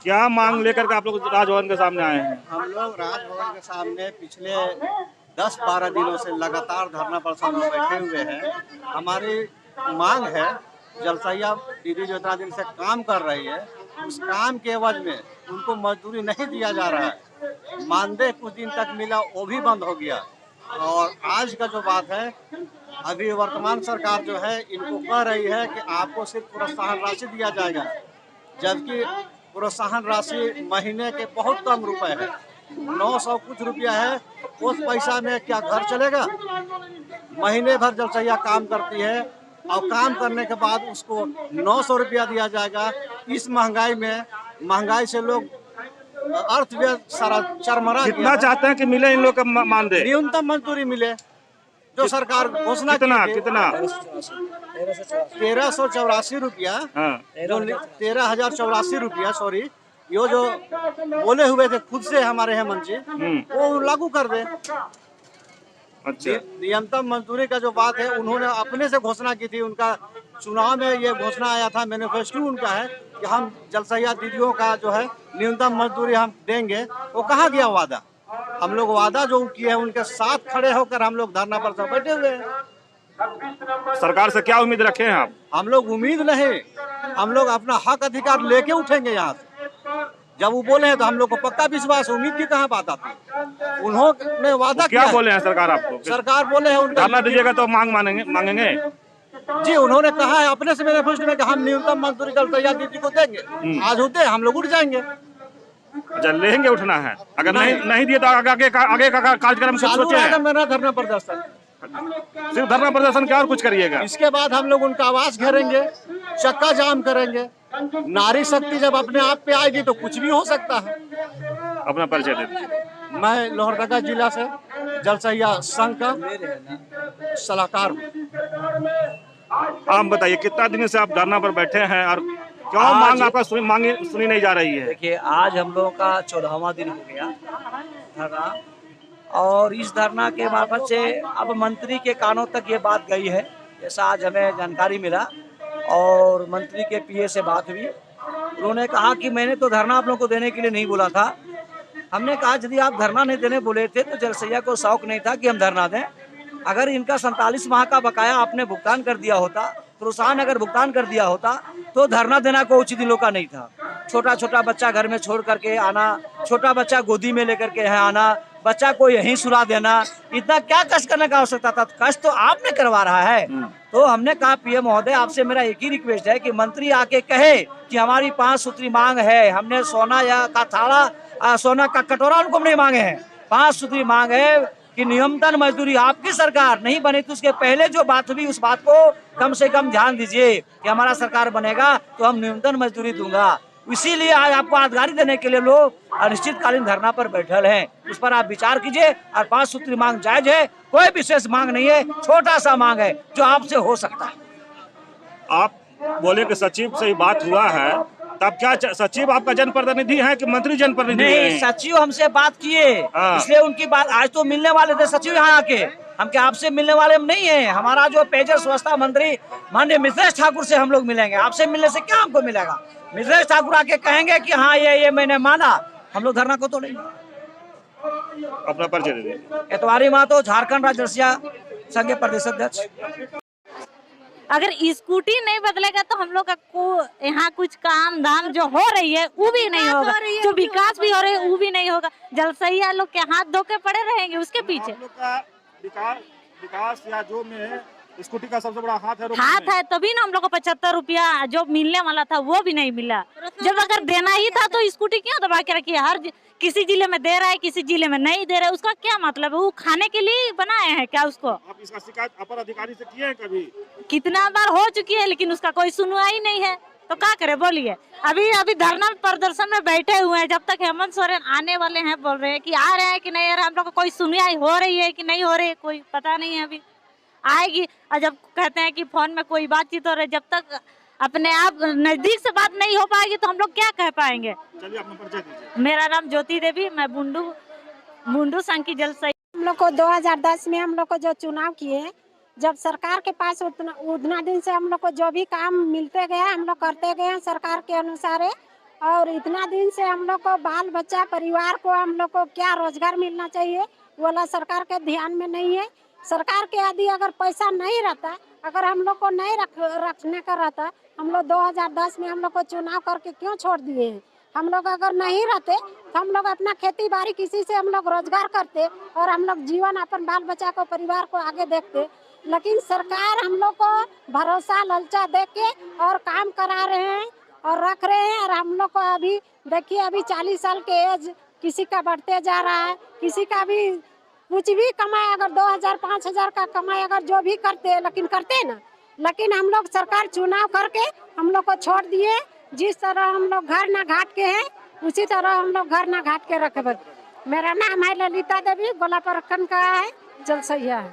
क्या मांग लेकर के आप लोग राजभवन के सामने आए हैं? हम लोग राजभवन के सामने पिछले 10-12 दिनों से लगातार धरना प्रदर्शन में बैठे हुए हैं। हमारी मांग है, जलसैया दीदी जो इतना दिन से काम कर रही है, उस काम के एवज में उनको मजदूरी नहीं दिया जा रहा है। मानदेय कुछ दिन तक मिला, वो भी बंद हो गया। और आज का जो बात है, अभी वर्तमान सरकार जो है इनको कह रही है कि आपको सिर्फ प्रोत्साहन राशि दिया जाएगा, जबकि प्रोत्साहन राशि महीने के बहुत कम रुपए है, 900 कुछ रुपया है। उस पैसा में क्या घर चलेगा? महीने भर जलसैया काम करती है और काम करने के बाद उसको 900 रुपया दिया जाएगा। इस महंगाई से लोग अर्थव्यवस्था सारा चरमरा गया कितना है। चाहते हैं कि मिले इन लोग का मानदेय? न्यूनतम मजदूरी मिले जो सरकार घोषणा कितना की थी। कितना? 1384 रुपया, हाँ। 13,084 रुपया, सॉरी, यो जो बोले हुए थे खुद से हमारे हेमंत जी, वो लागू कर दे। अच्छा, न्यूनतम मजदूरी का जो बात है, उन्होंने अपने से घोषणा की थी। उनका चुनाव में ये घोषणा आया था, मैनिफेस्टो उनका है कि हम जलसैया दीदियों का जो है न्यूनतम मजदूरी हम देंगे। वो कहाँ गया वादा? हम लोग वादा जो किए हैं उनके साथ खड़े होकर हम लोग धरना पर सब बैठे हुए हैं। सरकार से क्या उम्मीद रखे हैं आप? हम लोग उम्मीद नहीं, हम लोग अपना हक अधिकार लेके उठेंगे यहाँ से। जब वो बोले हैं तो हम लोग को पक्का विश्वास है, उम्मीद की कहाँ बात आती। उन्होंने वादा क्या किया बोले हैं सरकार आपको? सरकार बोले हैं उनका धरना दीजिएगा तो मांगेंगे? जी, उन्होंने कहा है अपने से मैनिफेस्टो में कि हम न्यूनतम मजदूरी जलसैया दीदी को देंगे। आज होते हम लोग उठ जाएंगे। अच्छा, लेंगे, उठना है। अगर नहीं दिए तो आगे का कार्यक्रम कुछ चालू सोचे रहेगा हैं? मेरा धरना प्रदर्शन। सिर्फ धरना प्रदर्शन क्या और कुछ करिएगा? इसके बाद हम लोग उनका आवास घेरेंगे, चक्का जाम करेंगे। नारी शक्ति जब अपने आप पे आएगी तो कुछ भी हो सकता है। अपना परिचय दे दीजिए। मैं लोहरदगा जिला से जलसैया संघ का सलाहकार हूँ। आप बताइए, कितना दिन से आप धरना पर बैठे हैं और क्यों मांग आपका सुनी नहीं जा रही है? देखिए, आज हम लोगों का 14वां दिन हो गया धरना, और इस धरना के मार्फत से अब मंत्री के कानों तक ये बात गई है, जैसा आज हमें जानकारी मिला। और मंत्री के पीए से बात हुई, उन्होंने कहा कि मैंने तो धरना आप लोगों को देने के लिए नहीं बोला था। हमने कहा यदि आप धरना नहीं देने बोले थे तो जलसैया को शौक नहीं था कि हम धरना दें। अगर इनका 47 माह का बकाया आपने भुगतान कर दिया होता, प्रोत्साहन अगर भुगतान कर दिया होता, तो धरना देना कोई उचित लोग का नहीं था। छोटा छोटा बच्चा घर में छोड़ करके आना, छोटा बच्चा गोदी में लेकर के यहाँ आना, बच्चा को यहीं सुला देना, इतना क्या कष्ट करने का आवश्यकता था? कष्ट तो आपने करवा रहा है। तो हमने कहा पीएम महोदय, आपसे मेरा एक ही रिक्वेस्ट है कि मंत्री आके कहे कि हमारी 5 सूत्री मांग है। हमने सोना या का थाला, सोना का कटोरा उनको नहीं मांगे हैं, 5 सूत्री मांग है कि न्यूनतम मजदूरी आपकी सरकार नहीं बनी तो उसके पहले जो बात हुई उस बात को कम से कम ध्यान दीजिए कि हमारा सरकार बनेगा तो हम न्यूनतम मजदूरी दूंगा। इसीलिए आज आपको आधिकारिक देने के लिए लोग अनिश्चितकालीन धरना पर बैठल हैं। उस पर आप विचार कीजिए। और 5 सूत्री मांग जायज है, कोई विशेष मांग नहीं है, छोटा सा मांग है जो आपसे हो सकता है। आप बोले कि सचिव से ही बात हुआ है, तब क्या सचिव आपका जनप्रतिनिधि है कि मंत्री जनप्रतिनिधि नहीं, है? सचिव हमसे बात किए, हाँ। इसलिए उनकी बात आज तो मिलने वाले थे सचिव यहाँ आके। हम क्या आपसे मिलने वाले हम नहीं है। हमारा जो पेयजल स्वच्छता मंत्री माननीय मिथिलेश ठाकुर से हम लोग मिलेंगे। आपसे मिलने से क्या हमको मिलेगा? मिथिलेश ठाकुर आके कहेंगे कि हाँ ये मैंने माना, हम लोग धरना को तो नहीं। अपना परिचय दे दीजिए। एतवारी महतो, झारखंड राज्य जलसैया संघ के प्रदेश अध्यक्ष। अगर स्कूटी नहीं बदलेगा तो हम लोग का यहाँ कुछ काम धाम जो हो रही है वो भी नहीं होगा, जो विकास भी हो रही है वो भी नहीं होगा। जलसैया लोग के हाथ धो के पड़े रहेंगे उसके पीछे। आप लोग का विकास या जो में स्कूटी का सबसे बड़ा हाथ है, तभी ना हम लोग को 75 रुपया जो मिलने वाला था वो भी नहीं मिला। जब अगर देना ही था तो स्कूटी क्यों दबा के रखी है? हर किसी जिले में दे रहा है, किसी जिले में नहीं दे रहा है, उसका क्या मतलब है? वो खाने के लिए बनाए हैं क्या उसको? आप इसका शिकायत अपर अधिकारी से किए हैं कभी? कितना बार हो चुकी है लेकिन उसका कोई सुनवाई नहीं है, तो क्या करे बोलिए। अभी धरना प्रदर्शन में बैठे हुए हैं, जब तक हेमंत सोरेन आने वाले हैं, बोल रहे हैं कि आ रहे हैं कि नहीं आ रहे, हम लोग को कोई सुनवाई हो रही है कि नहीं हो रही है कोई पता नहीं है। अभी आएगी, और जब कहते हैं कि फोन में कोई बातचीत हो रही है, जब तक अपने आप नजदीक से बात नहीं हो पाएगी तो हम लोग क्या कह पाएंगे। चलिए अपना परिचय दीजिए। मेरा नाम ज्योति देवी, मैं मुंडू संघ की जलसैया। हम लोग को 2010 में हम लोग को जो चुनाव किए, जब सरकार के पास उतना दिन से हम लोग को जो भी काम मिलते गए हम लोग करते गए सरकार के अनुसार, और इतना दिन से हम लोग को बाल बच्चा परिवार को हम लोग को क्या रोजगार मिलना चाहिए वाला सरकार के ध्यान में नहीं है। सरकार के यदि अगर पैसा नहीं रहता, अगर हम लोग को नहीं रखने का रहता, हम लोग 2010 में हम लोग को चुनाव करके क्यों छोड़ दिए हैं। हम लोग अगर नहीं रहते तो हम लोग अपना खेती बाड़ी किसी से हम लोग रोजगार करते और हम लोग जीवन अपन बाल बच्चा को परिवार को आगे देखते। लेकिन सरकार हम लोग को भरोसा ललचा दे के और काम करा रहे हैं और रख रहे हैं। और हम लोग को अभी देखिए, अभी 40 साल के एज किसी का बढ़ते जा रहा है, किसी का भी कुछ भी कमाए, अगर 2000-5000 का कमाए, अगर जो भी करते, लेकिन करते ना। लेकिन हम लोग सरकार चुनाव करके हम लोग को छोड़ दिए। जिस तरह हम लोग घर ना घाट के हैं, उसी तरह हम लोग घर ना घाट के रखे। मेरा नाम है ललिता देवी, गोला प्रखंड का है, जलसैया है।